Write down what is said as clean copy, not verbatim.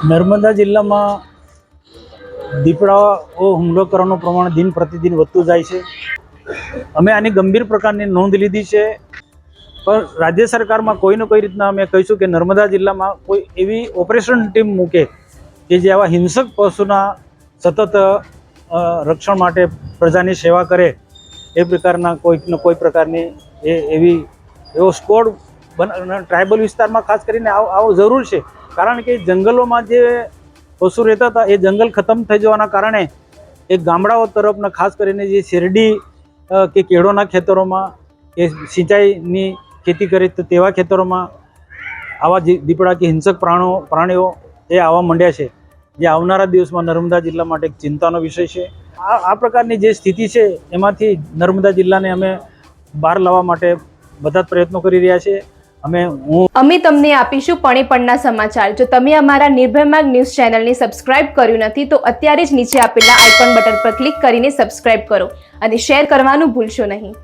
નર્મદા જિલ્લામાં દીપડાઓ હુમલો કરવાનું પ્રમાણ દિન પ્રતિદિન વધતું જાય છે. અમે આની ગંભીર પ્રકારની નોંધ લીધી છે, પણ રાજ્ય સરકારમાં કોઈને કોઈ રીતના અમે કહીશું કે નર્મદા જિલ્લામાં કોઈ એવી ઓપરેશન ટીમ મૂકે કે જે આવા હિંસક પશુના સતત રક્ષણ માટે પ્રજાની સેવા કરે. એ પ્રકારના કોઈ પ્રકારની એવો સ્કોડ ટ્રાઇબલ વિસ્તારમાં ખાસ કરીને આવો જરૂર છે, કારણ કે જંગલોમાં જે પશુ રહેતા હતા એ જંગલ ખતમ થઈ જવાના કારણે એ ગામડાઓ તરફના ખાસ કરીને જે શેરડી કે કેળોના ખેતરોમાં કે સિંચાઈની ખેતી કરે તો તેવા ખેતરોમાં આવા દીપડા કે હિંસક પ્રાણીઓ એ આવવા માંડ્યા છે, જે આવનારા દિવસમાં નર્મદા જિલ્લા માટે એક ચિંતાનો વિષય છે. આ પ્રકારની જે સ્થિતિ છે એમાંથી નર્મદા જિલ્લાને અમે બહાર લાવવા માટે બધા જ પ્રયત્નો કરી રહ્યા છીએ. અમે તમને આપીશું પળેપળના સમાચાર. જો તમે અમારા નિર્ભય માર્ગ ન્યૂઝ ચેનલને સબસ્ક્રાઇબ કર્યું નથી તો અત્યારે જ નીચે આપેલા આઇકોન બટન પર ક્લિક કરીને સબસ્ક્રાઇબ કરો અને શેર કરવાનું ભૂલશો નહીં.